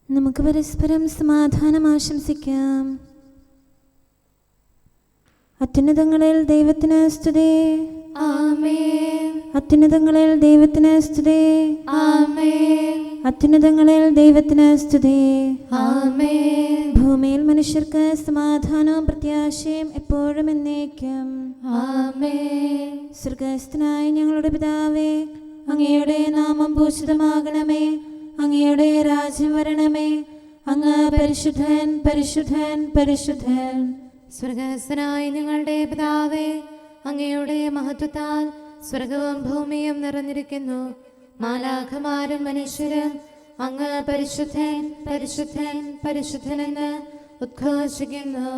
നമുക്ക് പരസ്പരം സമാധാനം ആശംസിക്കാം. അത്യുന്നതങ്ങളിൽ ദൈവത്തിന് സ്തുതി. ആമേൻ. അത്യുന്നതങ്ങളിൽ ദൈവത്തിന് സ്തുതി. ആമേൻ. അത്യുന്നതങ്ങളിൽ ദൈവത്തിന് സ്തുതി. ആമേൻ. ഭൂമിയിൽ മനുഷ്യർക്ക് സമാധാനവും പ്രത്യാശയും എപ്പോഴും എന്നേക്കും. ആമേൻ. സ്വർഗ്ഗസ്ഥനായ ഞങ്ങളുടെ പിതാവേ, അങ്ങയുടെ നാമം പൂജിതമാകണമേ. അങ്ങയുടെ രാജ്യം വരണമേ. അങ്ങ് പരിശുദ്ധൻ, പരിശുദ്ധൻ, പരിശുദ്ധൻ. സ്വർഗ്ഗസ്ഥനായ ഞങ്ങളുടെ പിതാവേ, അങ്ങയുടെ മഹത്വത്താൽ സ്വർഗവും ഭൂമിയും നിറഞ്ഞിരിക്കുന്നു. മാലാഖമാരും മനുഷ്യരും അങ്ങ് പരിശുദ്ധൻ, പരിശുദ്ധൻ, പരിശുദ്ധൻ എന്ന് ഉദ്ഘോഷിക്കുന്നു.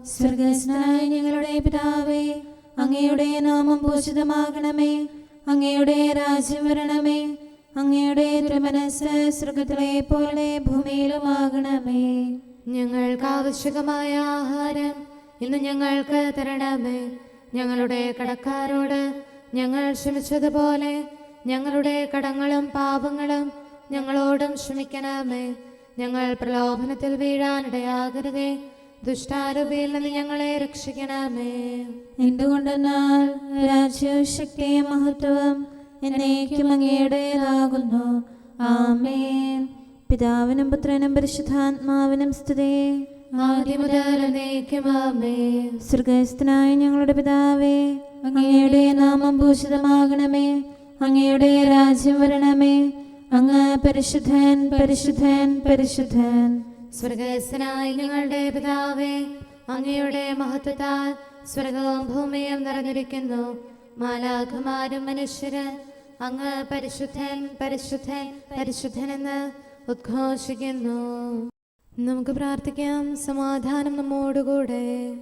സ്വർഗ്ഗസ്ഥനായ ഞങ്ങളുടെ പിതാവേ, അങ്ങയുടെ നാമം പൂജിതമാകണമേ. അങ്ങയുടെ രാജ്യം വരണമേ. അങ്ങയുടെ തിരുമനസ്സ് സ്വർഗ്ഗത്തിലെ പോലെ ഭൂമിയിലുമാകണമേ. ഞങ്ങൾക്ക് ആവശ്യകമായ ആഹാരം ഇന്ന് ഞങ്ങൾക്ക് തരണമേ. ഞങ്ങളുടെ കടക്കാരോട് ഞങ്ങൾ ക്ഷമിച്ചതുപോലെ ഞങ്ങളുടെ കടങ്ങളും പാപങ്ങളും ഞങ്ങളോടും ക്ഷമിക്കണമേ. ഞങ്ങൾ പ്രലോഭനത്തിൽ വീഴാനിടയാകരുതേ. ദുഷ്ടാരൂപിയിൽ നിന്ന് ഞങ്ങളെ രക്ഷിക്കണമേ. എന്തുകൊണ്ടെന്നാൽ രാജ്യവും ശക്തിയും മഹത്വവും എന്നേക്കും അങ്ങയുടേതാകുന്നു. ആമേൻ. പിതാവിനും പുത്രനും പരിശുദ്ധാത്മാവിനും സ്തുതി. ആദ്യം മുതൽ എന്നേക്കും ആമേൻ. സ്വർഗ്ഗസ്ഥനായ ഞങ്ങളുടെ പിതാവേ, അങ്ങയുടെ നാമം പൂജിതമാകണമേ. അങ്ങയുടെ രാജ്യം വരണമേ. അങ്ങ് പരിശുദ്ധൻ, പരിശുദ്ധൻ, പരിശുദ്ധൻ. സ്വർഗ്ഗസ്ഥനായ ഞങ്ങളുടെ പിതാവേ, അങ്ങയുടെ മഹത്വത്താൽ സ്വർഗവും ഭൂമിയും നിറഞ്ഞിരിക്കുന്നു. മാലാഖമാരും മനുഷ്യരും അങ്ങ് പരിശുദ്ധൻ, പരിശുദ്ധൻ, പരിശുദ്ധൻ എന്ന് ഉദ്ഘോഷിക്കുന്നു. നമുക്ക് പ്രാർത്ഥിക്കാം. സമാധാനം നമ്മോടുകൂടെ.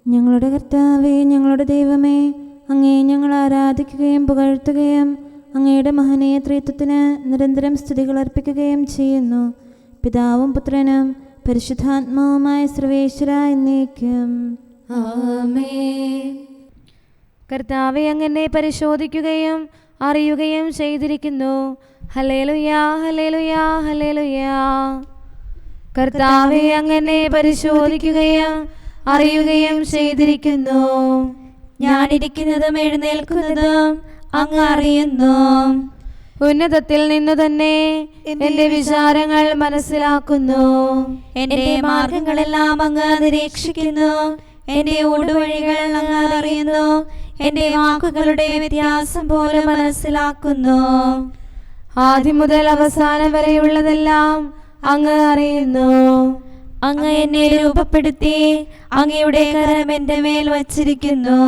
ഞങ്ങളുടെ കർത്താവേ, ഞങ്ങളുടെ ദൈവമേ, അങ്ങയെ ഞങ്ങൾ ആരാധിക്കുകയും പുകഴ്ത്തുകയും അങ്ങയുടെ മഹനീയ ത്രിത്വത്തിന് നിരന്തരം സ്തുതികൾ അർപ്പിക്കുകയും ചെയ്യുന്നു. പിതാവും പുത്രനും പരിശുദ്ധാത്മാവുമായ സർവേശ്വര എന്നേക്കും. ആമേൻ. കർത്താവെ, അങ്ങനെ പരിശോധിക്കുകയും അറിയുകയും ചെയ്തിരിക്കുന്നു. ഹല്ലേലൂയാ, ഹല്ലേലൂയാ, ഹല്ലേലൂയാ. കർത്താവെ, അങ്ങനെ പരിശോധിക്കുകയും അറിയുകയും ചെയ്തിരിക്കുന്നു. ഞാനിരിക്കുന്നതും എഴുന്നേൽക്കുന്നതും അങ്ങ് അറിയുന്നു. ഉന്നതത്തിൽ നിന്നു തന്നെ എന്റെ വിചാരങ്ങൾ മനസ്സിലാക്കുന്നു. എന്റെ മാർഗങ്ങളെല്ലാം അങ്ങ് നിരീക്ഷിക്കുന്നു. എന്റെ ഊടുവഴികൾ അങ്ങ് അറിയുന്നു. എന്റെ വാക്കുകളുടെ വ്യത്യാസം പോലും മനസ്സിലാക്കുന്നു. ആദ്യം മുതൽ അവസാനം വരെയുള്ളതെല്ലാം അങ്ങ് അറിയുന്നു. അങ്ങ് എന്നെ രൂപപ്പെടുത്തി അങ്ങയുടെ കരം എന്റെ മേൽ വച്ചിരിക്കുന്നു.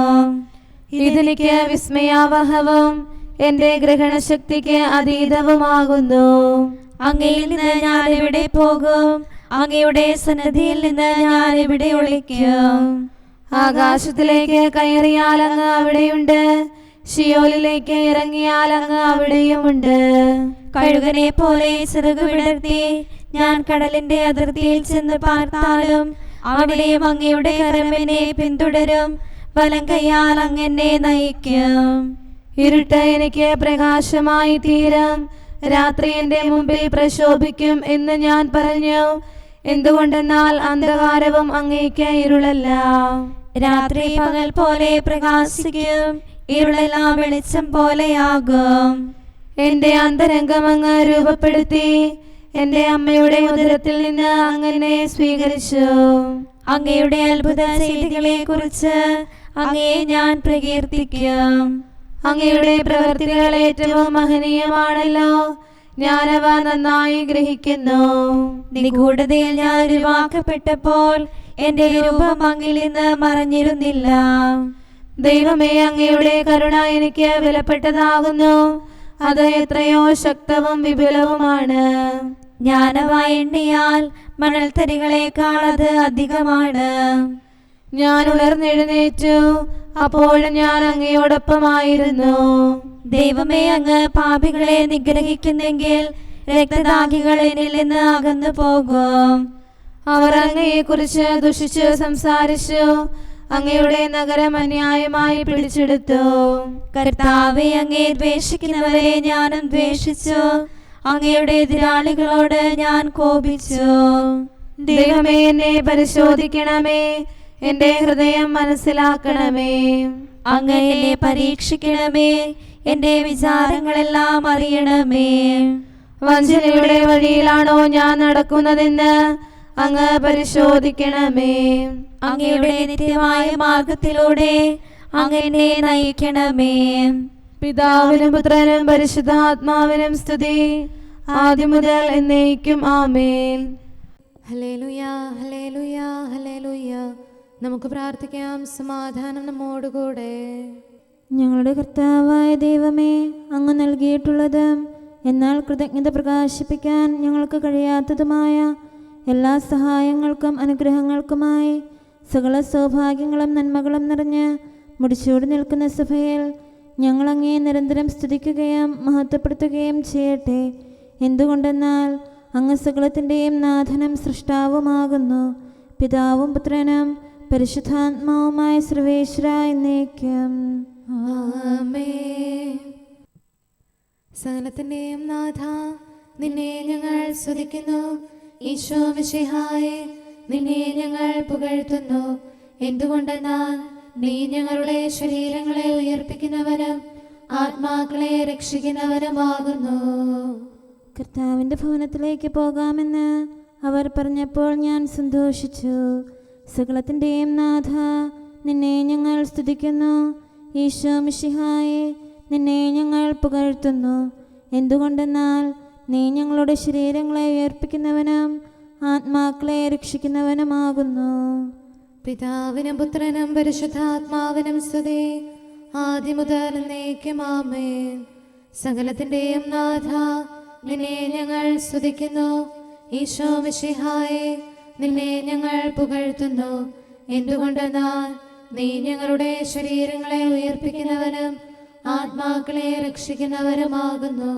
ഇതെനിക്ക് വിസ്മയാവഹവും എന്റെ ഗ്രഹണശക്തിക്ക് അതീതവുമാകുന്നു. അങ്ങയിൽ നിന്ന് ഞാൻ എവിടെ പോകും? അങ്ങയുടെ സന്നിധിയിൽ നിന്ന് ഞാൻ എവിടെ ഒളിക്കും? ആകാശത്തിലേക്ക് കയറിയാൽ അങ്ങ് അവിടെയുണ്ട്. ശിയോലിലേക്ക് ഇറങ്ങിയാൽ അങ്ങ് അവിടെയുമുണ്ട്. കഴുകനെ പോലെ ചിറക് വിടർത്തി ഞാൻ കടലിന്റെ അതിർത്തിയിൽ ചെന്ന് പാർത്താലും അവിടെയും അങ്ങയുടെ കരം എന്നെ പിന്തുടരും. വലം കൈയാൽ അങ്ങ് എന്നെ നയിക്കും. ഇരുട്ട് എനിക്ക് പ്രകാശമായി തീരും. രാത്രി എന്റെ മുമ്പിൽ പ്രശോഭിക്കും എന്ന് ഞാൻ പറഞ്ഞു. എന്തുകൊണ്ടെന്നാൽ അന്ധകാരവും അങ്ങേക്ക് ഇരുളല്ല. രാത്രി പകൽ പോലെ പ്രകാശിക്കും. ഇരുളെല്ലാം വെളിച്ചം പോലെയാകും. എന്റെ അന്തരംഗം അങ്ങ് രൂപപ്പെടുത്തി. എന്റെ അമ്മയുടെ ഉദരത്തിൽ നിന്ന് അങ്ങനെ സ്വീകരിച്ചു. അങ്ങയുടെ അത്ഭുത ചെയ്തികളെ കുറിച്ച് അങ്ങയെ ഞാൻ പ്രകീർത്തിക്കും. അങ്ങയുടെ പ്രവൃത്തികൾ ഏറ്റവും മഹനീയമാണല്ലോ. ഞാനവ നന്നായി ഗ്രഹിക്കുന്നു. നിഗൂഢതയിൽ ഞാൻ ഉരുവാക്കപ്പെട്ടപ്പോൾ എന്റെ രൂപം അങ്ങിൽ നിന്ന് മറഞ്ഞിരുന്നില്ല. ദൈവമേ, അങ്ങയുടെ കരുണ എനിക്ക് വിലപ്പെട്ടതാകുന്നു. അത് എത്രയോ ശക്തവും വിപുലവുമാണ്. ജ്ഞാനവ എണ്ണിയാൽ മണൽത്തരികളെക്കാൾ അത് അധികമാണ്. ഞാൻ ഉണർന്നെഴുന്നേറ്റു. അപ്പോൾ ഞാൻ അങ്ങയോടൊപ്പമായിരുന്നു. ദൈവമേ, അങ്ങ് പാപികളെ നിഗ്രഹിക്കുന്നെങ്കിൽ രക്തദാഹികൾ എന്നിൽ നിന്ന് അകന്നു പോകും. അവർ അങ്ങയെ കുറിച്ച് ദുഷിച്ചു സംസാരിച്ചു. അങ്ങയുടെ നഗരം അന്യായമായി പിടിച്ചെടുത്തു. കർത്താവേ, അങ്ങയെ ദ്വേഷിക്കുന്നവരെ ഞാനും ദ്വേഷിച്ചു. അങ്ങയുടെ എതിരാളികളോട് ഞാൻ കോപിച്ചു. ദൈവമേ, എന്നെ പരിശോധിക്കണമേ, എന്റെ ഹൃദയം മനസ്സിലാക്കണമേ. അങ്ങ് എന്നെ പരീക്ഷിക്കണമേ, എന്റെ വിചാരങ്ങളെല്ലാം അറിയണമേ. വഞ്ചനയുടെ വഴിയിലാണോ ഞാൻ നടക്കുന്നതെന്ന് അങ്ങ് പരിശോധിക്കണമേ. അങ്ങയുടെ നിത്യമായ മാർഗത്തിലൂടെ അങ്ങ് എന്നെ നയിക്കണമേ. പിതാവിനും പുത്രനും പരിശുദ്ധാത്മാവിനും സ്തുതി, ആദ്യം മുതൽ എന്നേക്കും ആമേൻ. ഹല്ലേലൂയ, ഹല്ലേലൂയ, ഹല്ലേലൂയ. നമുക്ക് പ്രാർത്ഥിക്കാം. സമാധാനം നമ്മോടുകൂടെ. ഞങ്ങളുടെ കർത്താവായ ദൈവമേ, അങ്ങ് നൽകിയിട്ടുള്ളതും എന്നാൽ കൃതജ്ഞത പ്രകാശിപ്പിക്കാൻ ഞങ്ങൾക്ക് കഴിയാത്തതുമായ എല്ലാ സഹായങ്ങൾക്കും അനുഗ്രഹങ്ങൾക്കുമായി സകല സൗഭാഗ്യങ്ങളും നന്മകളും നിറഞ്ഞ് മുടിച്ചൂടി നിൽക്കുന്ന സഭയിൽ ഞങ്ങൾ അങ്ങേ നിരന്തരം സ്തുതിക്കുകയും മഹത്വപ്പെടുത്തുകയും ചെയ്യട്ടെ. എന്തുകൊണ്ടെന്നാൽ അങ്ങ് സകലത്തിൻ്റെയും നാഥനും സൃഷ്ടാവുമാകുന്നു. പിതാവും പുത്രനും പരിശുദ്ധാത്മാവുമായ സർവേശ്വര എന്നേക്കും ആമേൻ. സകലത്തിന്റെയും നാഥ, നിന്നെ ഞങ്ങൾ സ്തുതിക്കുന്നു. ഈശോ മിശിഹായേ, നിന്നെ ഞങ്ങൾ പുകഴ്ത്തുന്നു. എന്തുകൊണ്ടെന്നാൽ നീ ഞങ്ങളുടെ ശരീരങ്ങളെ ഉയർപ്പിക്കുന്നവനും ആത്മാക്കളെ രക്ഷിക്കുന്നവനുമാകുന്നു. കർത്താവിൻ്റെ ഭവനത്തിലേക്ക് പോകാമെന്ന് അവർ പറഞ്ഞപ്പോൾ ഞാൻ സന്തോഷിച്ചു. സകലത്തിൻ്റെയും നാഥ, നിന്നെ ഞങ്ങൾ സ്തുതിക്കുന്നു. ഈശോ മിശിഹായേ, നിന്നെ ഞങ്ങൾ പുകഴ്ത്തുന്നു. എന്തുകൊണ്ടെന്നാൽ നീ ഞങ്ങളുടെ ശരീരങ്ങളെ ഉയർപ്പിക്കുന്നവനും ആത്മാക്കളെ രക്ഷിക്കുന്നവനുമാകുന്നു. പിതാവിനും പുത്രനും പരിശുദ്ധാത്മാവിനും സ്തുതി, ആദ്യം മുതൽ എന്നേക്കും ആമേൻ. സകലത്തിന്റെയും നാഥ, നിന്നെ ഞങ്ങൾ സ്തുതിക്കുന്നു. ഈശോ മിശിഹായേ, നിന്നെ ഞങ്ങൾ പുകഴ്ത്തുന്നു. എന്തുകൊണ്ടെന്നാൽ നീ ഞങ്ങളുടെ ശരീരങ്ങളെ ഉയർപ്പിക്കുന്നവനും ആത്മാക്കളെ രക്ഷിക്കുന്നവരുമാകുന്നു.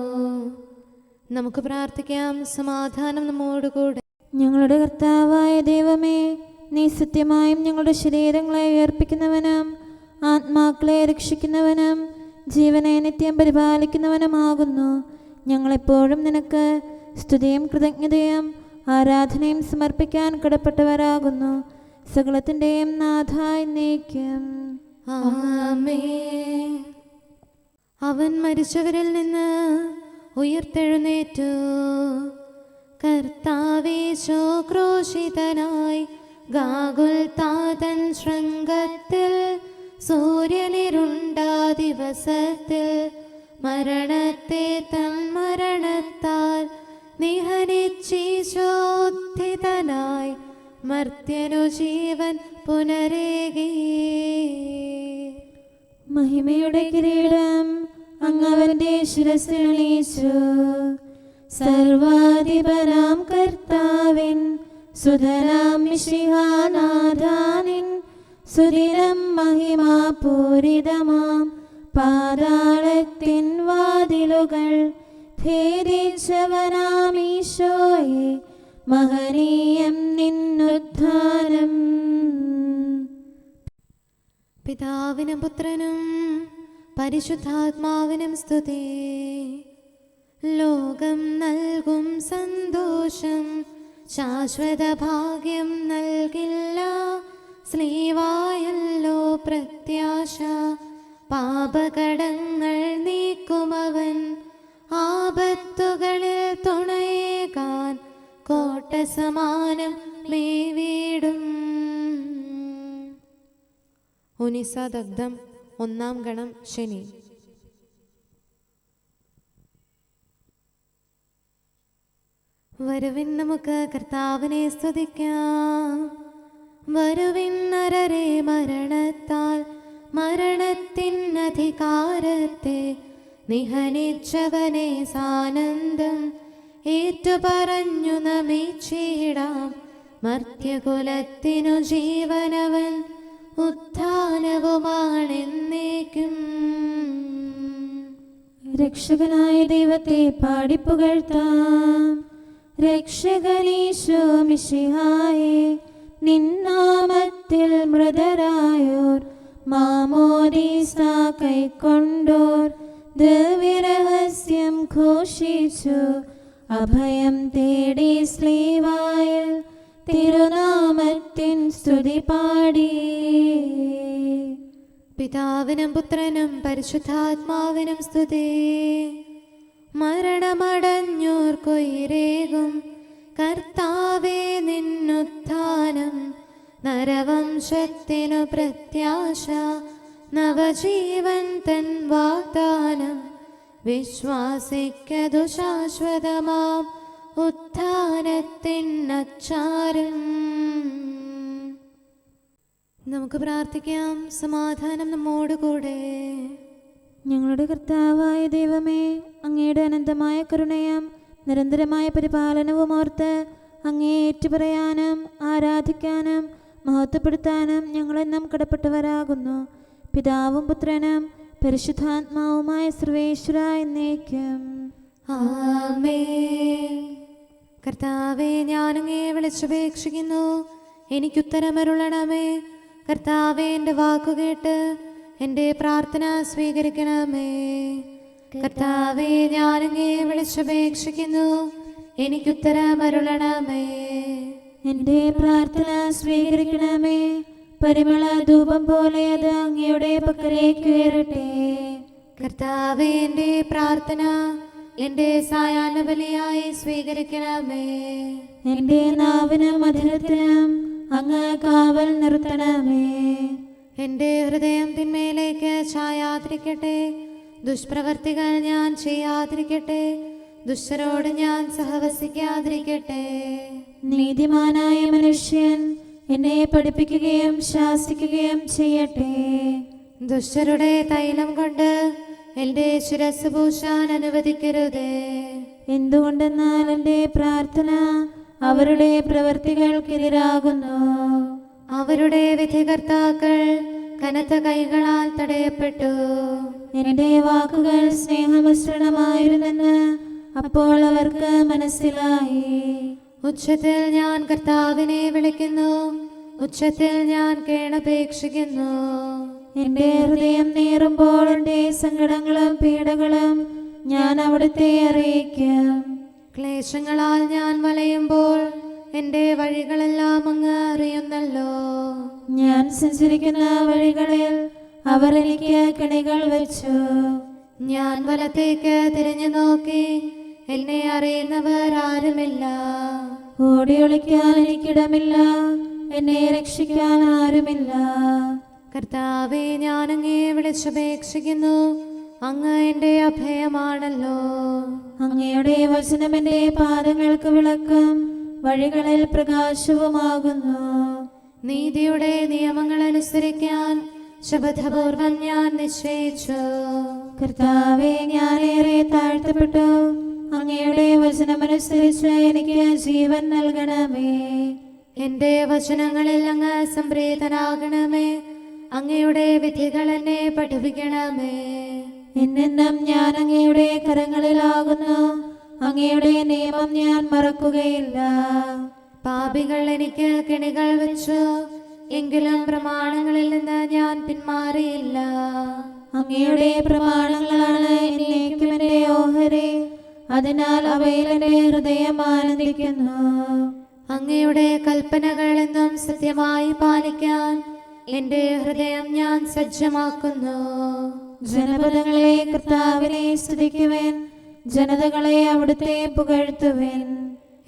നമുക്ക് പ്രാർത്ഥിക്കാം. സമാധാനം നമ്മോടുകൂടെ. ഞങ്ങളുടെ കർത്താവായ ദൈവമേ, നീ സത്യമായും ഞങ്ങളുടെ ശരീരങ്ങളെ ഉയർപ്പിക്കുന്നവനും ആത്മാക്കളെ രക്ഷിക്കുന്നവനും ജീവനെ നിത്യം പരിപാലിക്കുന്നവനുമാകുന്നു. ഞങ്ങളെപ്പോഴും നിനക്ക് സ്തുതിയും കൃതജ്ഞതയും ആരാധനയും സമർപ്പിക്കാൻ കടപ്പെട്ടവരാകുന്നു. സകലത്തിൻ്റെയും നാഥ എന്നേക്കും ആമേൻ. അവൻ മരിച്ചവരിൽ നിന്ന് ഉയർത്തെഴുന്നേറ്റു. കർത്താവീശോ ക്രൂശിതനായി ഗാഗുൽത്താതൻ ശൃംഗത്തിൽ സൂര്യനിരുണ്ട ദിവസത്തിൽ മരണത്തെ തൻ മരണത്താൽ നിഹനിച്ചീശോദ്ധിതനായി മർത്യനു ജീവൻ പുനരേകി. മഹിമയുടെ കിരീടം അങ്ങവന്റെ ശിരസിലുണീച്ചു. സർവാധിപനാം കർത്താവിൻ സുധനാം മിശിഹാനാഥാനിൻ സുദിനം മഹിമാപൂരിതമാം പാതാളത്തിൻ വാതിലുകൾ ഭേദിച്ചവനാമീശോയെ, മഹനീയം നിന്നുദ്ധാനം. പിതാവിനും പുത്രനും പരിശുദ്ധാത്മാവിനും സ്തുതി. ലോകം നൽകും സന്തോഷം ശാശ്വത ഭാഗ്യം നൽകില്ല. സ്ലീവായല്ലോ പ്രത്യാശ, പാപകടങ്ങൾ നീക്കുമവൻ. ആപത്തുകളിൽ തുണയേകാൻ കോട്ട സമാനം മേവീടും. ഉനിസദഗ്ധം 1 ഗണം ശനി. വരുവിൻ നമുക്ക് കർത്താവിനെ സ്തുതിക്കാം. വരുവിൻ നരരെ മരണത്താൽ മരണത്തിൻ അധികാരത്തെ നിഹനിച്ചവനെ സാനന്ദം ഏറ്റുപറഞ്ഞു നമിച്ചിടാം. മർത്യകുലത്തിനു ജീവനവൻ ഉത്ഥാനവുമാണെന്നേക്കും. രക്ഷകനായ ദൈവത്തെ പാടിപ്പുകഴ്ത്താം. രക്ഷകനീശോ മിശിഹായേ, നിന്നാമത്തിൽ മൃതരായോർ മാമോദീസ കൈക്കൊണ്ടോർ ദിവ്യരഹസ്യം ഘോഷിച്ചു അഭയം തേടി സ്ലീവായിൽ തിരുനാമത്തിൻ സ്തുതി പാടി. പിതാവിനും പുത്രനും പരിശുദ്ധാത്മാവിനും സ്തുതി. മരണമടഞ്ഞോർക്കൊയിരേകും കർത്താവേ നിന്നുത്ഥാനം, നരവംശത്തിനു പ്രത്യാശ, നവജീവൻ തൻ വാഗ്ദാനം, വിശ്വാസിക്കതു ശാശ്വതമാം ഉത്ഥാനത്തിൻ അച്ചാരം. നമുക്ക് പ്രാർത്ഥിക്കാം. സമാധാനം നമ്മോടുകൂടെ. ഞങ്ങളുടെ കർത്താവായ ദൈവമേ, അങ്ങയുടെ അനന്തമായ കരുണയും നിരന്തരമായ പരിപാലനവും ഓർത്ത് അങ്ങേ ഏറ്റുപറയാനും ആരാധിക്കാനും മഹത്വപ്പെടുത്താനും ഞങ്ങളെന്നും കടപ്പെട്ടവരാകുന്നു. പിതാവും പുത്രനും പരിശുദ്ധാത്മാവുമായ സർവേശ്വര എന്നേക്കും ആമേൻ. കർത്താവേ, ഞാനങ്ങേ വിളിച്ചപേക്ഷിക്കുന്നു, എനിക്കുത്തരമരുളണമേ. കർത്താവേ, എൻ്റെ വാക്കുകേട്ട് എൻ്റെ പ്രാർത്ഥന സ്വീകരിക്കണമേ. കർത്താവേ, ഞാനങ്ങേ വിളിച്ചപേക്ഷിക്കുന്നു, എനിക്കുത്തരമരുളണമേ. എൻ്റെ പ്രാർത്ഥന സ്വീകരിക്കണമേ. പരിമള ധൂപം പോലെ അത് അങ്ങയുടെ പക്കലേക്ക് ഉയരട്ടെ. കർത്താവേ, എൻ്റെ പ്രാർത്ഥന എൻ്റെ സായാഹ്ന ബലിയായി സ്വീകരിക്കണമേ. എൻ്റെ നാവിനും മധുരത്തിനും അങ്ങ് കാവൽ നിർത്തണമേ. എൻ്റെ ഹൃദയം തിന്മയിലേക്ക് ചായാതിരിക്കട്ടെ. ദുഷ്പ്രവർത്തികൾ ഞാൻ ചെയ്യാതിരിക്കട്ടെ. ദുഷ്ടരോട് ഞാൻ സഹവസിക്കാതിരിക്കട്ടെ. നീതിമാനായ മനുഷ്യൻ എന്നെ പഠിപ്പിക്കുകയും ശാസിക്കുകയും ചെയ്യട്ടെ. ദുഷ്ടരുടെ തൈലം കൊണ്ട് എൻ്റെ ശിരസ് പൂശാൻ അനുവദിക്കരുതേ. എന്തുകൊണ്ടെന്നാൽ എൻ്റെ പ്രാർത്ഥന അവരുടെ പ്രവൃത്തികൾക്കെതിരാകുന്നു. അവരുടെ വിധികർത്താക്കൾ കനത്ത കൈകളാൽ തടയപ്പെട്ടു. എൻ്റെ വാക്കുകൾ സ്നേഹമിശ്രണമായിരുന്നെന്ന് അപ്പോൾ അവർക്ക് മനസ്സിലായി. ഉച്ചത്തിൽ ഞാൻ കർത്താവിനെ വിളിക്കുന്നു, ഉച്ചത്തിൽ ഞാൻ കേണപേക്ഷിക്കുന്നു. എൻ്റെ ഹൃദയം നീറുമ്പോൾ എൻ്റെ സങ്കടങ്ങളും പീഡകളും ഞാൻ അവിടുത്തെ അറിയിക്കും. ക്ലേശങ്ങളാൽ ഞാൻ വലയുമ്പോൾ എൻ്റെ വഴികളെല്ലാം അങ്ങ് അറിയുന്നല്ലോ. ഞാൻ സഞ്ചരിക്കുന്ന വഴികളിൽ അവർ എനിക്ക് കെണികൾ വെച്ചു. ഞാൻ വലത്തേക്ക് തിരിഞ്ഞു നോക്കി, എന്നെ അറിയുന്നവർ ആരുമില്ല. ഓടിയൊളിക്കാൻ എനിക്കിടമില്ല, എന്നെ രക്ഷിക്കാൻ ആരുമില്ല. കർത്താവേ, ഞാനങ്ങേ വിളിച്ചപേക്ഷിക്കുന്നു, അങ്ങ് എൻ്റെ അഭയമാണല്ലോ. അങ്ങയുടെ വചനം എൻ്റെ പാദങ്ങൾക്ക് വിളക്കും വഴികളിൽ പ്രകാശവുമാകുന്നു. നീതിയുടെ നിയമങ്ങൾ അനുസരിക്കാൻ ശപഥപൂർവം ഞാൻ നിശ്ചയിച്ചു. കർത്താവേ, ഞാനേറെ താഴ്ത്തപ്പെട്ടു. അങ്ങയുടെ വചനമനുസരിച്ച് എനിക്ക് ജീവൻ നൽകണമേ. എൻ്റെ വചനങ്ങളിൽ അങ്ങ് സംപ്രീതനാകണമേ. അങ്ങയുടെ വിധികൾ എന്നെ പഠിപ്പിക്കണമേ. എന്നെന്നും ഞാൻ അങ്ങയുടെ കരങ്ങളിലാകുന്നു. അങ്ങയുടെ നിയമം ഞാൻ മറക്കുകയില്ല. പാപികൾ എനിക്ക് കെണികൾ വെച്ചു, എങ്കിലും പ്രമാണങ്ങളിൽ നിന്ന് ഞാൻ പിന്മാറിയില്ല. അങ്ങയുടെ പ്രമാണങ്ങളാണ് എന്നേക്കും എൻ്റെ ഓഹരി. അതിനാൽ അവയിൽ എൻ്റെ ഹൃദയം ആനന്ദിക്കുന്നു. അങ്ങയുടെ കൽപ്പനകൾ എന്നും സത്യമായി പാലിക്കാൻ എൻ്റെ ഹൃദയം ഞാൻ സജ്ജമാക്കുന്നു. ജനപദങ്ങളെ കർത്താവിനെ സ്തുതിക്കുവിൻ, ജനതകളെ അവിടുത്തെ പുകഴ്ത്തുവിൻ.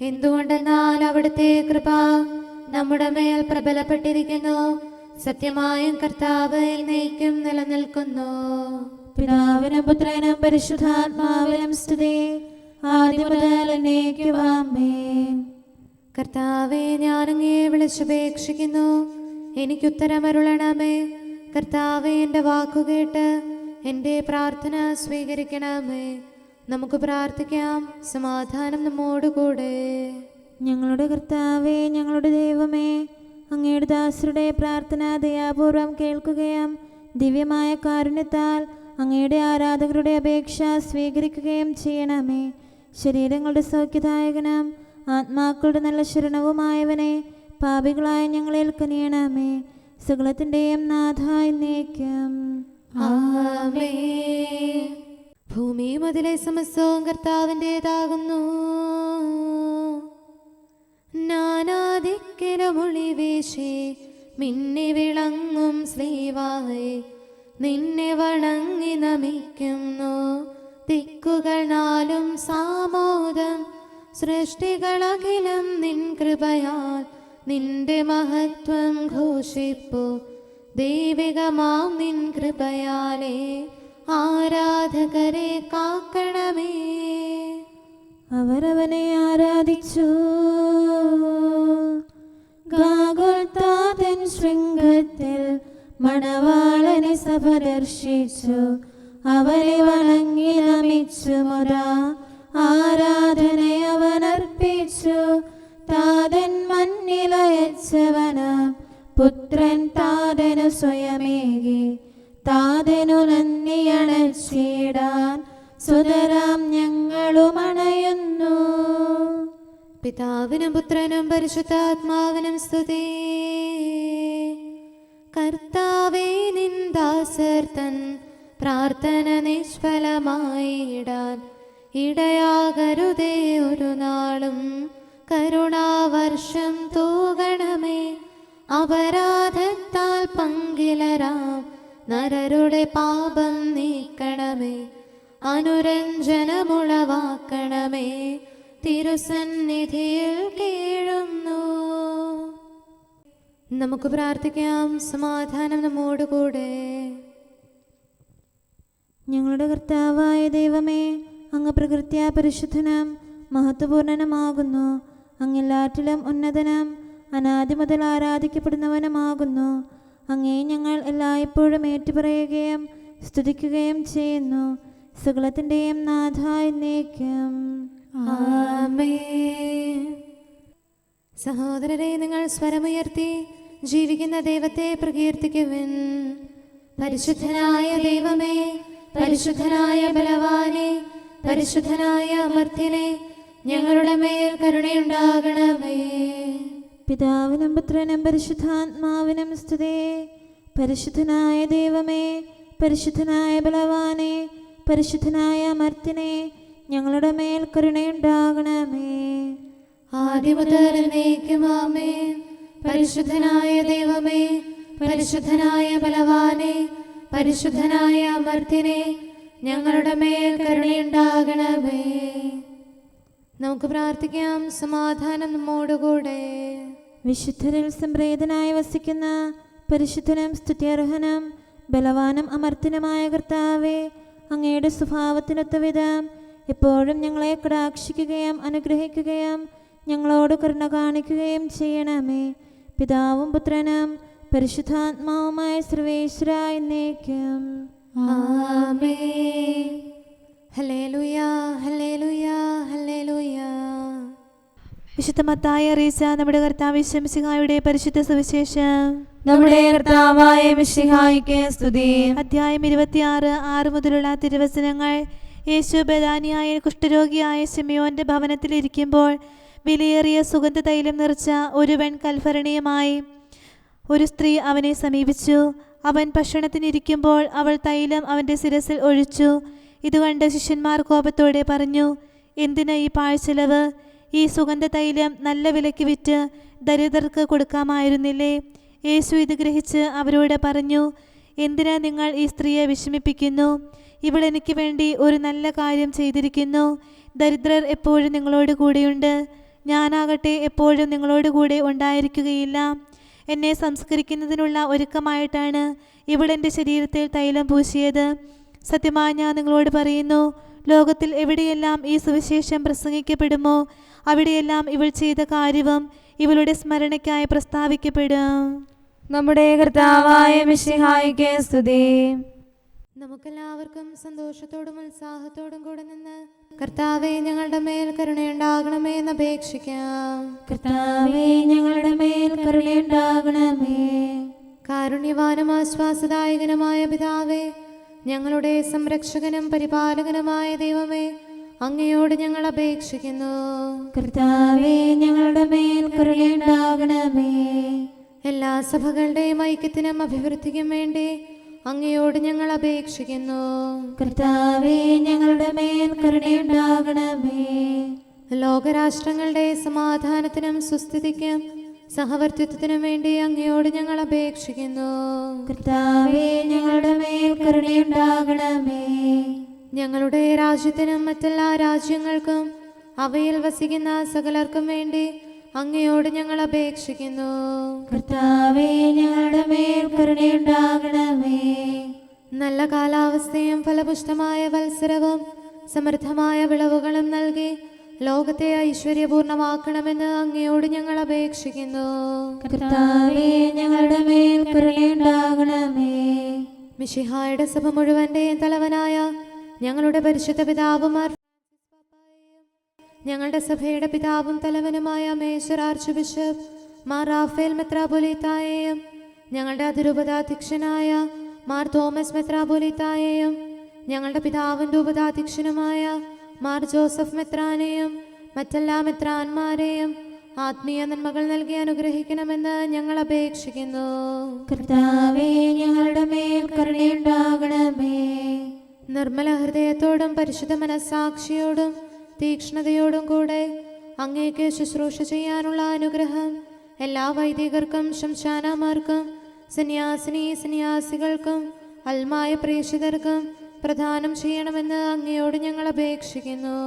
എന്തുകൊണ്ടെന്നാൽ അവിടുത്തെ കൃപ നമ്മുടെ മേൽ പ്രബലപ്പെട്ടിരിക്കുന്നു. സത്യമായും കർത്താവ് എന്നേക്കും നിലനിൽക്കുന്നു. പിതാവിനും പുത്രനും പരിശുദ്ധാത്മാവിനും സ്തുതി, ആദ്യം മുതൽ എന്നേക്കും ആമേൻ. കർത്താവേ, ഞാനങ്ങേ വിളിച്ചപേക്ഷിക്കുന്നു, എനിക്കുത്തരമരുളണമേ. കർത്താവേ, എൻ്റെ വാക്കുകേട്ട് എൻ്റെ പ്രാർത്ഥന സ്വീകരിക്കണമേ. നമുക്ക് പ്രാർത്ഥിക്കാം. സമാധാനം നമ്മോടുകൂടെ. ഞങ്ങളുടെ കർത്താവേ, ഞങ്ങളുടെ ദൈവമേ, അങ്ങയുടെ ദാസരുടെ പ്രാർത്ഥന ദയാപൂർവം കേൾക്കുകയും ദിവ്യമായ കാരുണ്യത്താൽ അങ്ങയുടെ ആരാധകരുടെ അപേക്ഷ സ്വീകരിക്കുകയും ചെയ്യണമേ. ശരീരങ്ങളുടെ സൗഖ്യദായകനും ആത്മാക്കളുടെ നല്ല ശരണവുമായവനെ പാപികളായ ഞങ്ങളിൽ കനിയണമേ. സകലത്തിൻ്റെയും നാഥ എന്നേക്കും ആമേൻ. ഭൂമിയും അതിലെ സമസ്തവും കർത്താവിൻ്റെതാകുന്നു. മിന്നി വിളങ്ങും ശ്രീവായി നിന്നെ വണങ്ങി നമിക്കുന്നു. ദിക്കുകൾ നാലും സാമോദം സൃഷ്ടികളഖിലം നിൻ കൃപയാൽ നിന്റെ മഹത്വം ഘോഷിപ്പു. ദൈവികമാം നിൻ കൃപയാലേ ആരാധകരെ കാക്കണമേ. അവരവനെ ആരാധിച്ചു. ഗാഗുൽത്താതൻ ശൃംഗത്തിൽ മണവാളനെ സഭ ദർശിച്ചു. അവരെ വണങ്ങി നമിച്ചു മുരാ ആരാധന അവനർപ്പിച്ചു. താതൻ മണ്ണിലയച്ചവനാം പുത്രൻ താതനു സ്വയമേകി. താതനു നന്ദിയണച്ചിടാൻ സുതരാം ഞങ്ങളും അണയുന്നു. പിതാവിനും പുത്രനും പരിശുദ്ധാത്മാവിനും സ്തുതി. കർത്താവേ, നിൻ ദാസർ തൻ പ്രാർത്ഥന നിഷ്ഫലമായിടാൻ ഇടയാകരുതേ ഒരു നാളും. കരുണാവർഷം തൂകണമേ. അപരാധത്താൽ പങ്കിലരാം നരരുടെ പാപം നീക്കണമേ. അനുരഞ്ജനമുളവാക്കണമേ. തിരുസന്നിധിയിൽ കീഴുന്നു. നമുക്ക് പ്രാർത്ഥിക്കാം. സമാധാനം നമ്മോടുകൂടെ. ഞങ്ങളുടെ കർത്താവായ ദൈവമേ, അങ്ങ് പ്രകൃത്യാ പരിശുദ്ധനും മഹത്വപൂർണനുമാകുന്നു. അങ്ങെല്ലാറ്റിലും ഉന്നതനും അനാദി മുതൽ ആരാധിക്കപ്പെടുന്നവനുമാകുന്നു. അങ്ങേ ഞങ്ങൾ എല്ലായ്പ്പോഴും ഏറ്റുപറയുകയും സ്തുതിക്കുകയും ചെയ്യുന്നു. സകലത്തിൻ്റെയും നാഥ എന്നേക്കും. ആമേൻ. സഹോദരരെ, നിങ്ങൾ സ്വരമുയർത്തി ജീവിക്കുന്ന ദൈവത്തെ പ്രകീർത്തിക്കുവിൻ. പരിശുദ്ധനായ ദൈവമേ, പരിശുദ്ധനായ ബലവാനെ, പരിശുദ്ധനായ അമർത്യനെ, ഞങ്ങളുടെ മേൽ കരുണയുണ്ടാകണമേ. പിതാവിനും പുത്രനും പരിശുദ്ധാത്മാവിനും സ്തുതി. പരിശുദ്ധനായ ദൈവമേ, പരിശുദ്ധനായ ബലവാനെ, പരിശുദ്ധനായ അമർത്യനെ, ഞങ്ങളുടെ മേൽ കരുണയുണ്ടാകണമേ. ആദിമുതൽ എന്നേക്കും ആമേൻ. പരിശുദ്ധനായ ദൈവമേ, പരിശുദ്ധനായ ബലവാനെ, പരിശുദ്ധനായ അമർത്യനെ, ഞങ്ങളുടെ മേൽ കരുണയുണ്ടാകണമേ. നമുക്ക് പ്രാർത്ഥിക്കാം. സമാധാനം നമ്മോടുകൂടെ. വിശുദ്ധരിൽ സംപ്രേതനായി വസിക്കുന്ന പരിശുദ്ധനും സ്തുത്യർഹനും ബലവാനും അമർത്യനുമായ കർത്താവേ, അങ്ങയുടെ സ്വഭാവത്തിനൊത്ത വിധം എപ്പോഴും ഞങ്ങളെ കടാക്ഷിക്കുകയും അനുഗ്രഹിക്കുകയും ഞങ്ങളോട് കരുണ കാണിക്കുകയും ചെയ്യണമേ. പിതാവും പുത്രനും പരിശുദ്ധാത്മാവുമായ സർവേശ്വര എന്നേക്കും. ആമേൻ. ഹല്ലേലൂയ, ഹല്ലേലൂയ, ഹല്ലേലൂയ. വിശുദ്ധ മത്തായി അറിയിച്ച നമ്മുടെ കർത്താവ് മിശിഹായുടെ പരിശുദ്ധ സുവിശേഷം. നമ്മുടെ കർത്താവായ മിശിഹായ്ക്ക് സ്തുതി. അധ്യായം 26 6 മുതലുള്ള തിരുവചനങ്ങൾ. യേശു ബഥാനിയായ കുഷ്ഠരോഗിയായ ശിമയോന്റെ ഭവനത്തിലിരിക്കുമ്പോൾ വിലയേറിയ സുഗന്ധ തൈലം നിറച്ച ഒരു വെൺകൽഭരണിയുമായി ഒരു സ്ത്രീ അവനെ സമീപിച്ചു. അവൻ ഭക്ഷണത്തിനിരിക്കുമ്പോൾ അവൾ തൈലം അവൻ്റെ ശിരസിൽ ഒഴിച്ചു. ഇതുകണ്ട് ശിഷ്യന്മാർ കോപത്തോടെ പറഞ്ഞു, എന്തിന് ഈ പാഴ്ചെലവ്? ഈ സുഗന്ധ തൈലം നല്ല വിലയ്ക്ക് വിറ്റ് ദരിദ്രർക്ക് കൊടുക്കാമായിരുന്നില്ലേ? യേശു ഇത് ഗ്രഹിച്ച് അവരോട് പറഞ്ഞു, എന്തിനാ നിങ്ങൾ ഈ സ്ത്രീയെ വിഷമിപ്പിക്കുന്നു? ഇവൾ എനിക്ക് വേണ്ടി ഒരു നല്ല കാര്യം ചെയ്തിരിക്കുന്നു. ദരിദ്രർ എപ്പോഴും നിങ്ങളോട് കൂടെയുണ്ട്, ഞാനാകട്ടെ എപ്പോഴും നിങ്ങളോട് കൂടെ ഉണ്ടായിരിക്കുകയില്ല. എന്നെ സംസ്കരിക്കുന്നതിനുള്ള ഒരുക്കമായിട്ടാണ് ഇവൾ എൻ്റെ ശരീരത്തിൽ തൈലം പൂശിയത്. സത്യമായി ഞാൻ നിങ്ങളോട് പറയുന്നു, ലോകത്തിൽ എവിടെയെല്ലാം ഈ സുവിശേഷം പ്രസംഗിക്കപ്പെടുമോ അവിടെയെല്ലാം ഇവൾ ചെയ്ത കാര്യവും ഇവളുടെ സ്മരണയ്ക്കായി പ്രസ്താവിക്കപ്പെടും. നമ്മുടെ കർത്താവായ മിശിഹായ്ക്ക് സ്തുതി. നമുക്കെല്ലാവർക്കും സന്തോഷത്തോടും ഉത്സാഹത്തോടും കൂടെ നിന്ന് കർത്താവേ, ഞങ്ങളുടെ മേൽ കരുണയുണ്ടാകണമേ എന്ന് അപേക്ഷിക്കാം. കർത്താവേ, ഞങ്ങളുടെ മേൽ കരുണയുണ്ടാകണമേ. കാരുണ്യവാനും ആശ്വാസദായകനുമായ പിതാവേ, ഞങ്ങളുടെ സംരക്ഷകനും പരിപാലകനുമായ ദൈവമേ, അങ്ങയോട് ഞങ്ങൾ അപേക്ഷിക്കുന്നു. കർത്താവേ, ഞങ്ങളുടെ മേൽ കരുണയുണ്ടാകണമേ. എല്ലാ സഭകളുടെയും ഐക്യത്തിനും അഭിവൃദ്ധിക്കും വേണ്ടി അങ്ങയോട് ഞങ്ങൾ അപേക്ഷിക്കുന്നു. കർത്താവേ, ഞങ്ങളുടെ മേൽ കരുണയുണ്ടാകണമേ. ലോകരാഷ്ട്രങ്ങളുടെ സമാധാനത്തിനും സുസ്ഥിതിക്കും സഹവർത്തിത്വത്തിനും വേണ്ടി അങ്ങയോട് ഞങ്ങൾ അപേക്ഷിക്കുന്നു. കർത്താവേ, ഞങ്ങളുടെ മേൽ കരുണയുണ്ടാകണമേ. ഞങ്ങളുടെ രാജ്യത്തിനും മറ്റെല്ലാ രാജ്യങ്ങൾക്കും അവയിൽ വസിക്കുന്ന സകലർക്കും വേണ്ടി അങ്ങയോട് ഞങ്ങൾ അപേക്ഷിക്കുന്നു. കർത്താവേ, ഞങ്ങളുടെ മേൽ കരുണയുണ്ടാകണമേ. നല്ല കാലാവസ്ഥയും ഫലപുഷ്ടമായ വത്സരവും സമൃദ്ധമായ വിളവുകളും നൽകി ലോകത്തെ ഐശ്വര്യപൂർണമാക്കണമെന്ന് അങ്ങയോട് ഞങ്ങൾ അപേക്ഷിക്കുന്നു. കർത്താവേ, ഞങ്ങളുടെ മേൽ കരുണയുണ്ടാകണമേ. മിശിഹായുടെ സഭ മുഴുവന്റെയും തലവനായ ഞങ്ങളുടെ പരിശുദ്ധ പിതാവുമാർ ഞങ്ങളുടെ സഭയുടെ പിതാവും തലവനുമായ major archbishop Mar Raphael മെത്രാപൊലീത്തായെയും ഞങ്ങളുടെ അതിരൂപതാധ്യക്ഷനായ മാർ തോമസ് മെത്രാപൊലീത്തായെയും ഞങ്ങളുടെ പിതാവിൻ്റെ ഉപതാധ്യക്ഷനുമായ മാർ ജോസഫ് മെത്രാനെയും മറ്റെല്ലാ മെത്രാന്മാരെയും ആത്മീയ നന്മകൾ നൽകി അനുഗ്രഹിക്കണമെന്ന് ഞങ്ങൾ അപേക്ഷിക്കുന്നു. കർത്താവേ, ഞങ്ങളുടെ മേൽ കരുണയുണ്ടാകണമേ. നിർമ്മല ഹൃദയത്തോടും പരിശുദ്ധ മനസ്സാക്ഷിയോടും തീക്ഷ്ണതയോടും കൂടെ അങ്ങേക്ക് ശുശ്രൂഷ ചെയ്യാനുള്ള അനുഗ്രഹം എല്ലാ വൈദികർക്കും ശംശാനമാർക്കും സന്യാസികൾക്കും അൽമായ പ്രേക്ഷിതർക്കും പ്രദാനം ചെയ്യണമെന്ന് അങ്ങയോട് ഞങ്ങൾ അപേക്ഷിക്കുന്നു.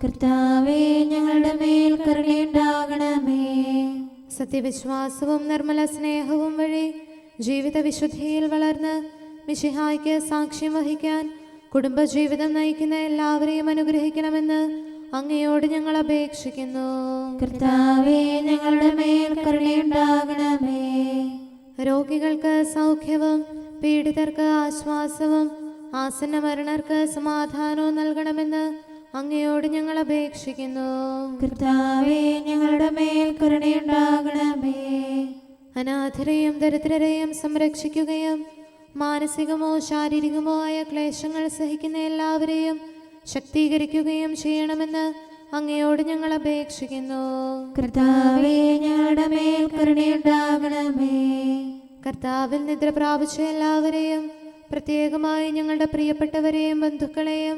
കർത്താവേ, ഞങ്ങളുടെ മേൽ കരുണയുണ്ടാകണമേ. സത്യവിശ്വാസവും നിർമ്മല സ്നേഹവും വഴി ജീവിത വിശുദ്ധിയിൽ വളർന്ന് മിശിഹായ്ക്ക് സാക്ഷ്യം വഹിക്കാൻ കുടുംബജീവിതം നയിക്കുന്ന എല്ലാവരെയും അനുഗ്രഹിക്കണമെന്ന് അങ്ങയോട് ഞങ്ങൾ അപേക്ഷിക്കുന്നു. കർത്താവേ, ഞങ്ങളുടെ മേൽ കരുണയുണ്ടാകണമേ. രോഗികൾക്ക് സൗഖ്യവും പീഡിതർക്ക് ആശ്വാസവും ആസന്ന മരണർക്ക് സമാധാനവും നൽകണമെന്ന് അങ്ങയോട് ഞങ്ങൾ അപേക്ഷിക്കുന്നു. കർത്താവേ, ഞങ്ങളുടെ മേൽ കരുണയുണ്ടാകണമേ. അനാഥരെയും ദരിദ്രരെയും സംരക്ഷിക്കുകയും മാനസികമോ ശാരീരികമോ ആയ ക്ലേശങ്ങൾ സഹിക്കുന്ന എല്ലാവരെയും ശക്തീകരിക്കുകയും ചെയ്യണമെന്ന് അങ്ങയോട് ഞങ്ങൾ അപേക്ഷിക്കുന്നു. കർത്താവേ, ഞങ്ങളുടെ മേൽ കരുണയുണ്ടാകണമേ. കർത്താവിൽ നിദ്ര പ്രാപിച്ച എല്ലാവരെയും പ്രത്യേകമായി ഞങ്ങളുടെ പ്രിയപ്പെട്ടവരെയും ബന്ധുക്കളെയും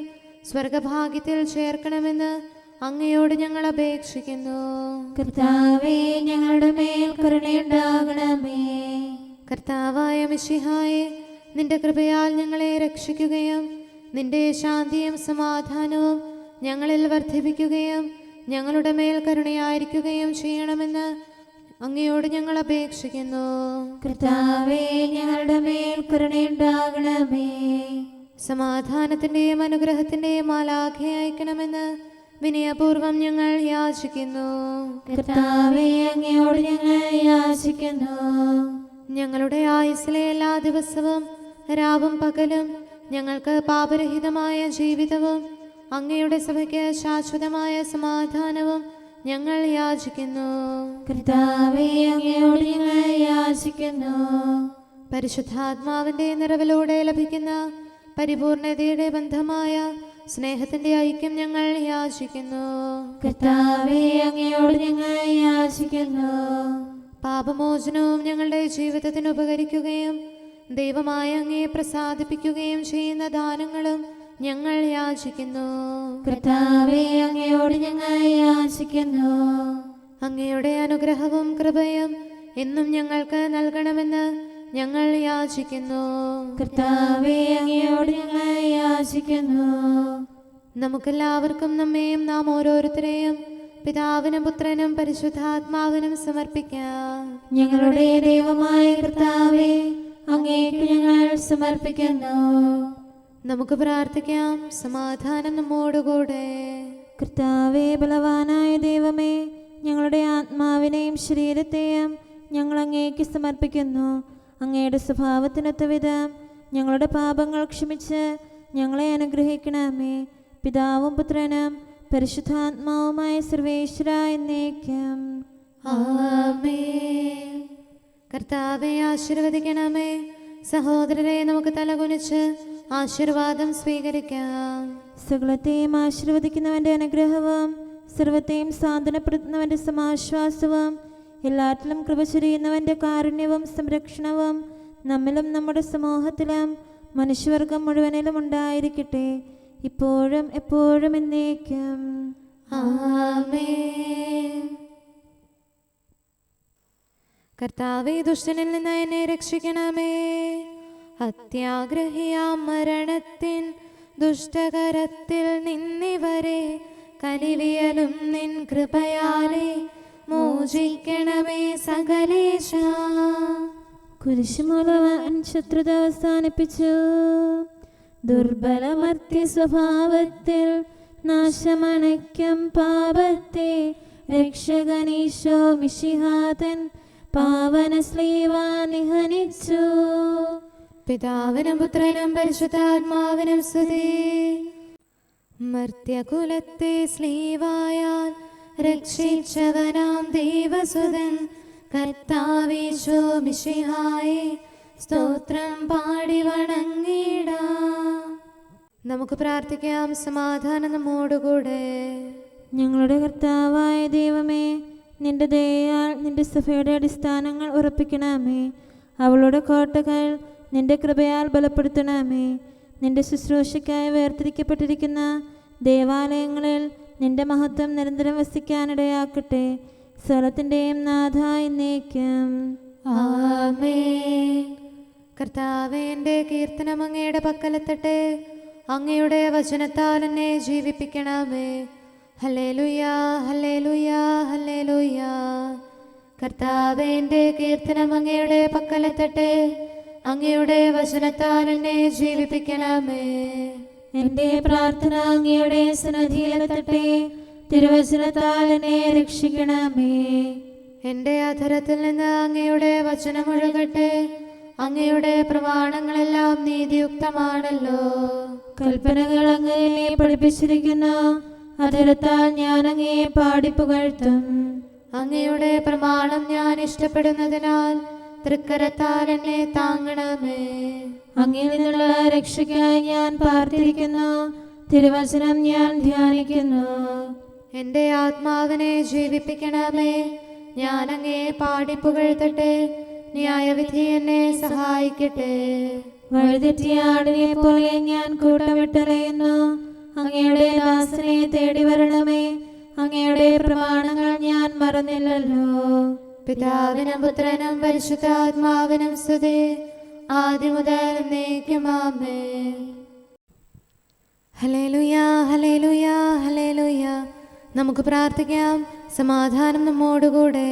സ്വർഗഭാഗ്യത്തിൽ ചേർക്കണമെന്ന് അങ്ങയോട് ഞങ്ങൾ അപേക്ഷിക്കുന്നു. കർത്താവേ, ഞങ്ങളുടെ മേൽ കരുണയുണ്ടാകണമേ. കർത്താവായ മിശിഹായെ, നിന്റെ കൃപയാൽ ഞങ്ങളെ രക്ഷിക്കുകയും നിന്റെ ശാന്തിയും സമാധാനവും ഞങ്ങളിൽ വർദ്ധിപ്പിക്കുകയും ഞങ്ങളുടെ മേൽ കരുണയായിരിക്കുകയും ചെയ്യണമെന്ന് അങ്ങയോട് ഞങ്ങൾ അപേക്ഷിക്കുന്നു. കർത്താവേ, ഞങ്ങളുടെ മേൽ കരുണയുണ്ടാകണമേ. സമാധാനത്തിന്റെയും അനുഗ്രഹത്തിന്റെയും മാലാഖയെ അയക്കണമെന്ന് വിനയപൂർവം ഞങ്ങൾ യാചിക്കുന്നു. കർത്താവേ, അങ്ങയോട് ഞങ്ങൾ യാചിക്കുന്നു. ഞങ്ങളുടെ ആയുസ്സിലെ എല്ലാ ദിവസവും രാവും പകലും ഞങ്ങൾക്ക് പാപരഹിതമായ ജീവിതവും അങ്ങയുടെ സഭയ്ക്ക് ശാശ്വതമായ സമാധാനവും ഞങ്ങൾ യാചിക്കുന്നു. കർത്താവേ, അങ്ങയോട് ഞങ്ങൾ യാചിക്കുന്നു. പരിശുദ്ധാത്മാവിന്റെ നിറവിലൂടെ ലഭിക്കുന്ന പരിപൂർണതയുടെ ബന്ധമായ സ്നേഹത്തിന്റെ ഐക്യം ഞങ്ങൾ യാചിക്കുന്നു. കർത്താവേ, അങ്ങയോട് ഞങ്ങൾ യാചിക്കുന്നു. പാപമോചനവും ഞങ്ങളുടെ ജീവിതത്തിന് ഉപകരിക്കുകയും ദൈവമായ അങ്ങയെ പ്രസാദിപ്പിക്കുകയും ചെയ്യുന്ന ദാനങ്ങളും ഞങ്ങൾ യാചിക്കുന്നു. കർത്താവേ, അങ്ങയോട് ഞങ്ങൾ യാചിക്കുന്നു. അങ്ങയുടെ അനുഗ്രഹവും കൃപയും എന്നും ഞങ്ങൾക്ക് നൽകണമെന്ന് ഞങ്ങൾ യാചിക്കുന്നു. കർത്താവേ, അങ്ങയോട് ഞങ്ങൾ യാചിക്കുന്നു. നമുക്കെല്ലാവർക്കും നമ്മെയും നാം ഓരോരുത്തരെയും പിതാവിനും പുത്രനും പരിശുദ്ധാത്മാവിനും സമർപ്പിക്കാം. ഞങ്ങളുടെ ദൈവമായ കർത്താവേ, അങ്ങേക്ക് ഞങ്ങൾ സമർപ്പിക്കുന്നു. നമുക്ക് പ്രാർത്ഥിക്കാം. സമാധാനം നമ്മോടുകൂടെ. കർത്താവേ, ബലവാനായ ദൈവമേ, ഞങ്ങളുടെ ആത്മാവിനെയും ശരീരത്തെയും ഞങ്ങൾ അങ്ങേക്ക് സമർപ്പിക്കുന്നു. അങ്ങയുടെ സ്വഭാവത്തിനൊത്ത വിധം ഞങ്ങളുടെ പാപങ്ങൾ ക്ഷമിച്ച് ഞങ്ങളെ അനുഗ്രഹിക്കണമേ. പിതാവും പുത്രനും പരിശുദ്ധാത്മാവുമായ സർവേശ്വര എന്നേക്കും ആമേൻ. കർത്താവെ ആശീർവദിക്കണമേ. സഹോദരരെ, നമുക്ക് തലകുനിച്ച് ആശീർവാദം സ്വീകരിക്കാം. സകലത്തെയും ആശീർവദിക്കുന്നവന്റെ അനുഗ്രഹവും സർവത്തെയും സാന്ത്വനപ്പെടുത്തുന്നവന്റെ സമാശ്വാസവും എല്ലാറ്റിലും കൃപ ചൊരിയുന്നവന്റെ കാരുണ്യവും സംരക്ഷണവും നമ്മിലും നമ്മുടെ സമൂഹത്തിലും മനുഷ്യവർഗം മുഴുവനിലും ഉണ്ടായിരിക്കട്ടെ, ഇപ്പോഴും എപ്പോഴും എന്നേക്കും ആമേൻ. കർത്താവേ, ദുഷ്ടനിൽ നിന്ന് എന്നെ രക്ഷിക്കണമേ. അത്യാഗ്രഹിയാം മരണത്തിൻ ദുഷ്ടകരത്തിൽ നിന്നിവരെ കനിവിയലും നിൻ കൃപയാലെ മോചിക്കണമേ സകലേശ. കുരിശുമൂലവൻ ശത്രുത അവസാനിപ്പിച്ചു. ദുർബലമർത്യ സ്വഭാവത്തിൽ നാശമണയ്ക്കും പാപത്തെ രക്ഷകനീശോ മിശിഹാതൻ പാവന സ്ലീവാ നിഹനിച്ചു. പിതാവിനും പുത്രനും പരിശുദ്ധാത്മാവിനും സ്തുതി. മർത്യകുലത്തെ സ്ലീവായാൽ രക്ഷിച്ചവനാം ദൈവസുതൻ കർത്താവീശോ മിശിഹായെ സ്തോത്രം പാടി വണങ്ങിടാം. നമുക്ക് പ്രാർത്ഥിക്കാം. സമാധാനം നമ്മോടുകൂടെ. ഞങ്ങളുടെ കർത്താവായ ദൈവമേ, നിന്റെ ദയയാൽ നിന്റെ സഭയുടെ അടിസ്ഥാനങ്ങൾ ഉറപ്പിക്കണമേ. അവളുടെ കോട്ടകൾ നിന്റെ കൃപയാൽ ബലപ്പെടുത്തണമേ. നിന്റെ ശുശ്രൂഷയ്ക്കായി വേർതിരിക്കപ്പെട്ടിരിക്കുന്ന ദേവാലയങ്ങളിൽ നിന്റെ മഹത്വം നിരന്തരം വസിക്കാനിടയാക്കട്ടെ. സ്വലത്തിൻ്റെയും നാഥ എന്നേക്കും. ആമേൻ. കർത്താവേ, എൻ്റെ കീർത്തനം അങ്ങയുടെ പക്കലെത്തട്ടെ. അങ്ങയുടെ വചനത്താൽ എന്നെ ജീവിപ്പിക്കണമേ. ഹല്ലേലൂയാ, ഹല്ലേലൂയാ, ഹല്ലേലൂയാ. കർത്താവേ, എൻ്റെ കീർത്തനം അങ്ങയുടെ പക്കലെത്തട്ടെ. അങ്ങയുടെ വചനത്താൽ എന്നെ ജീവിപ്പിക്കണമേ. എൻ്റെ പ്രാർത്ഥന അങ്ങയുടെ സന്നിധിയിലെത്തട്ടെ. തിരുവചനത്താൽ എന്നെ രക്ഷിക്കണമേ. എൻ്റെ അധരത്തിൽ നിന്ന് അങ്ങയുടെ വചനം ഒഴുകട്ടെ. അങ്ങയുടെ പ്രമാണങ്ങളെല്ലാം നീതിയുക്തമാണല്ലോ. കൽപ്പനകൾ അങ്ങനെ പഠിപ്പിച്ചിരിക്കുന്നു. അധരത്താൽ ഞാൻ അങ്ങയെ പാടിപ്പുകഴ്ത്തും. അങ്ങയുടെ പ്രമാണം ഞാൻ ഇഷ്ടപ്പെടുന്നതിനാൽ തൃക്കരത്താൽ എന്നെ താങ്ങണമേ. അങ്ങിൽ നിന്നുള്ള രക്ഷയ്ക്കായി ഞാൻ പാർത്തിരിക്കുന്നു. തിരുവചനം ഞാൻ ധ്യാനിക്കുന്നു. എൻ്റെ ആത്മാവിനെ ജീവിപ്പിക്കണമേ. ഞാൻ അങ്ങയെ പാടിപ്പുകഴ്ത്തട്ടെ. ന്യായവിധി എന്നെ സഹായിക്കട്ടെ. വഴിതെറ്റിയ ആടിനെ പോലെ ഞാൻ കൂട്ടമിട്ടറിയുന്നു. അങ്ങയുടെ ദാസനെ തേടി വരണമേ. അങ്ങയുടെ പ്രമാണങ്ങൾ ഞാൻ മറന്നില്ലല്ലോ. പിതാവിനും പുത്രനും പരിശുദ്ധാത്മാവിനും സ്തുതി. ആദ്യം മുതൽ എന്നേക്കും ആമേൻ. ഹല്ലേലൂയാ, ഹല്ലേലൂയാ, ഹല്ലേലൂയാ. നമുക്ക് പ്രാർത്ഥിക്കാം. സമാധാനം നമ്മോടുകൂടെ.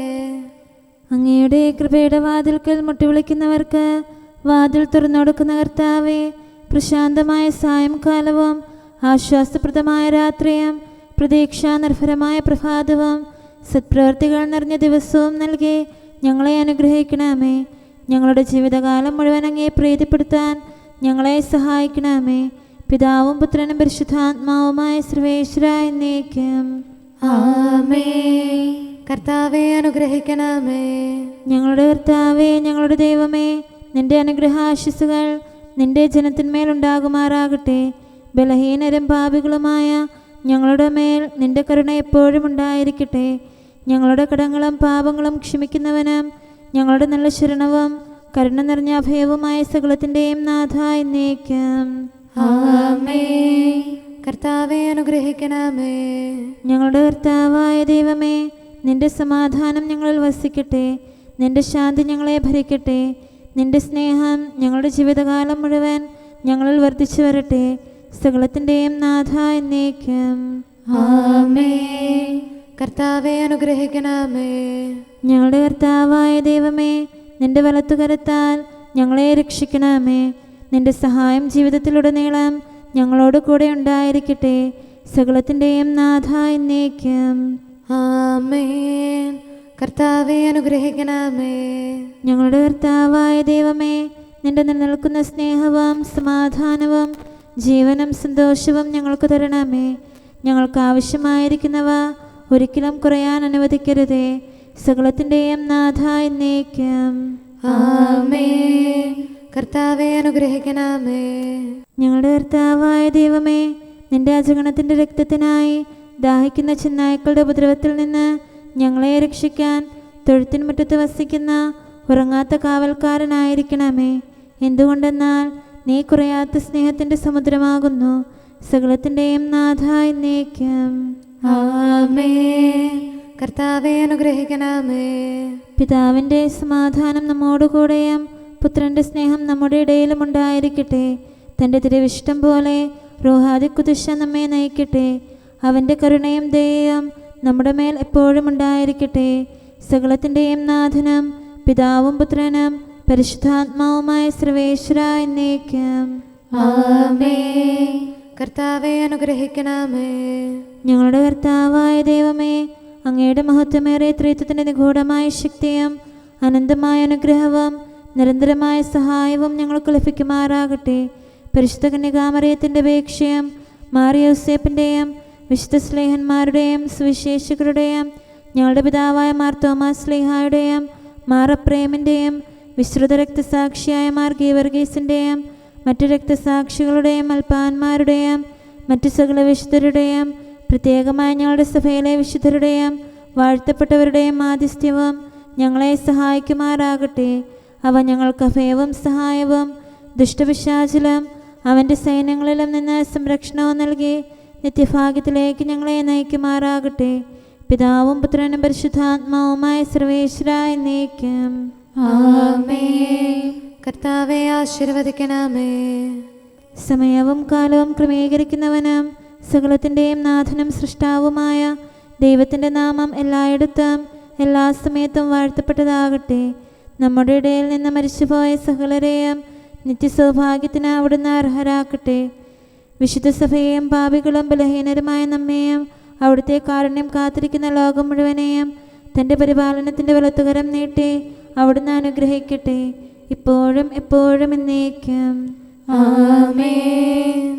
അങ്ങയുടെ കൃപയുടെ വാതിൽക്കൽ മുട്ടിവിളിക്കുന്നവർക്ക് വാതിൽ തുറന്നുകൊടുക്കുന്ന കർത്താവേ, പ്രശാന്തമായ സായംകാലവും ആശ്വാസപ്രദമായ രാത്രിയും പ്രതീക്ഷാനിർഭരമായ പ്രഭാതവും സത്പ്രവർത്തികൾ നിറഞ്ഞ ദിവസവും നൽകി ഞങ്ങളെ അനുഗ്രഹിക്കണമേ. ഞങ്ങളുടെ ജീവിതകാലം മുഴുവൻ അങ്ങേ പ്രീതിപ്പെടുത്താൻ ഞങ്ങളെ സഹായിക്കണമേ. പിതാവും പുത്രനും പരിശുദ്ധാത്മാവുമായ സർവേശ്വര എന്നേക്കും. ആമേൻ. കർത്താവേ, അനുഗ്രഹിക്കണമേ. ഞങ്ങളുടെ കർത്താവേ, ഞങ്ങളുടെ ദൈവമേ, നിന്റെ അനുഗ്രഹാശിസുകൾ നിന്റെ ജനത്തിന്മേലുണ്ടാകുമാറാകട്ടെ. ബലഹീനരും പാപികളുമായ ഞങ്ങളുടെ മേൽ നിന്റെ കരുണ എപ്പോഴും ഉണ്ടായിരിക്കട്ടെ. ഞങ്ങളുടെ കടങ്ങളും പാപങ്ങളും ക്ഷമിക്കുന്നവനും ഞങ്ങളുടെ നല്ല ശരണവും കരുണ നിറഞ്ഞ അഭയവുമായ സകലത്തിൻ്റെയും നാഥ എന്നേക്കും. ആമേൻ. കർത്താവേ, അനുഗ്രഹിക്കണമേ. ഞങ്ങളുടെ കർത്താവായ ദൈവമേ, നിന്റെ സമാധാനം ഞങ്ങളിൽ വസിക്കട്ടെ. നിന്റെ ശാന്തി ഞങ്ങളെ ഭരിക്കട്ടെ. നിന്റെ സ്നേഹം ഞങ്ങളുടെ ജീവിതകാലം മുഴുവൻ ഞങ്ങളിൽ വർദ്ധിച്ചു വരട്ടെ. സകലത്തിൻ്റെയും നാഥ എന്നേക്കും. ആമേൻ. കർത്താവേ, അനുഗ്രഹിക്കണമേ. ഞങ്ങളുടെ കർത്താവായ ദൈവമേ, നിന്റെ വലത്തുകരത്താൽ ഞങ്ങളെ രക്ഷിക്കണമേ. നിന്റെ സഹായം ജീവിതത്തിലുടനീളം ഞങ്ങളോട് കൂടെ ഉണ്ടായിരിക്കട്ടെ. സകലത്തിൻ്റെയും നാഥ എന്നേക്കും. ആമേൻ. കർത്താവേ, അനുഗ്രഹിക്കണമേ. ഞങ്ങളുടെ കർത്താവായ ദൈവമേ, നിന്റെ നിലനിൽക്കുന്ന സ്നേഹവും സമാധാനവും ജീവനും സന്തോഷവും ഞങ്ങൾക്ക് തരണമേ. ഞങ്ങൾക്ക് ആവശ്യമായിരിക്കുന്നവ ഒരിക്കലും കുറയാൻ അനുവദിക്കരുതേ. സകലത്തിൻ്റെയും നാഥ എന്നേക്കും. ആമേൻ. കർത്താവേ, അനുഗ്രഹിക്കണമേ. ഞങ്ങളുടെ കർത്താവായ ദൈവമേ, നിന്റെ അജഗണത്തിൻ്റെ രക്തത്തിനായി ദാഹിക്കുന്ന ചെന്നായ്ക്കളുടെ ഉപദ്രവത്തിൽ നിന്ന് ഞങ്ങളെ രക്ഷിക്കാൻ തൊഴുത്തിൻ മുറ്റത്ത് വസിക്കുന്ന ഉറങ്ങാത്ത കാവൽക്കാരനായിരിക്കണമേ. എന്തുകൊണ്ടെന്നാൽ നീ കുറയാത്ത സ്നേഹത്തിൻ്റെ സമുദ്രമാകുന്നു. സകലത്തിൻ്റെയും നാഥ എന്നേക്കും. ആമേൻ. കർത്താവെ അനുഗ്രഹിക്കണമേ. പിതാവിൻ്റെ സമാധാനം നമ്മോടുകൂടെയും പുത്രന്റെ സ്നേഹം നമ്മുടെ ഇടയിലും ഉണ്ടായിരിക്കട്ടെ. തൻ്റെ തിരുവിഷ്ടം പോലെ റൂഹാദിക്കുദിശ നമ്മെ നയിക്കട്ടെ. അവൻ്റെ കരുണയും ദയയും നമ്മുടെ മേൽ എപ്പോഴും ഉണ്ടായിരിക്കട്ടെ. സകലത്തിൻ്റെയും നാഥനും പിതാവും പുത്രനും പരിശുദ്ധാത്മാവുമായ സർവേശ്വര എന്നേക്കും. ആമേൻ. കർത്താവെ അനുഗ്രഹിക്കണമേ. ഞങ്ങളുടെ കർത്താവായ ദൈവമേ, അങ്ങയുടെ മഹത്വമേറിയ ത്രിത്വത്തിൻ്റെ നിഗൂഢമായ ശക്തിയും അനന്തമായ അനുഗ്രഹവും നിരന്തരമായ സഹായവും ഞങ്ങൾക്ക് ലഭിക്കുമാറാകട്ടെ. പരിശുദ്ധ കന്യകാമറിയത്തിൻ്റെ അപേക്ഷയും മാറിയോസേപ്പിൻ്റെയും വിശുദ്ധ സ്ലേഹന്മാരുടെയും സുവിശേഷകരുടെയും ഞങ്ങളുടെ പിതാവായ മാർ തോമാസ് സ്ലീഹായുടെയും മാർ അപ്രേമിൻ്റെയും വിശ്രുത രക്തസാക്ഷിയായ മാർ ഗീവർഗീസിൻ്റെയും മറ്റു രക്തസാക്ഷികളുടെയും അൽപ്പാന്മാരുടെയും മറ്റു സകല വിശുദ്ധരുടെയും പ്രത്യേകമായി ഞങ്ങളുടെ സഭയിലെ വിശുദ്ധരുടെയും വാഴ്ത്തപ്പെട്ടവരുടെയും മാധ്യസ്ഥ്യവും ഞങ്ങളെ സഹായിക്കുമാറാകട്ടെ. അവ ഞങ്ങൾക്ക് അഭയവും സഹായവും ദുഷ്ടപിശാചിലും അവൻ്റെ സൈന്യങ്ങളിലും നിന്ന് സംരക്ഷണവും നൽകി നിത്യഭാഗ്യത്തിലേക്ക് ഞങ്ങളെ നയിക്കുമാറാകട്ടെ. പിതാവും പുത്രനും പരിശുദ്ധാത്മാവുമായ സർവേശ്വര എന്നേക്കും. ആമേൻ. കർത്താവെ ആശീർവദിക്കണമേ. സമയവും കാലവും ക്രമീകരിക്കുന്നവനും സകലത്തിൻ്റെയും നാഥനും സൃഷ്ടാവുമായ ദൈവത്തിൻ്റെ നാമം എല്ലായിടത്തും എല്ലാ സമയത്തും വാഴ്ത്തപ്പെട്ടതാകട്ടെ. നമ്മുടെ ഇടയിൽ നിന്ന് മരിച്ചുപോയ സകലരെയും നിത്യസൗഭാഗ്യത്തിന് അവിടുന്ന് അർഹരാക്കട്ടെ. വിശുദ്ധ സഭയെയും പാപികളും ബലഹീനരുമായ നമ്മെയും അവിടുത്തെ കാരുണ്യം കാത്തിരിക്കുന്ന ലോകം മുഴുവനെയും തൻ്റെ പരിപാലനത്തിൻ്റെ വലത്തുകരം നീട്ടി അവിടുന്ന് അനുഗ്രഹിക്കട്ടെ, ഇപ്പോഴും എപ്പോഴും എന്നേക്കും. ആമേൻ.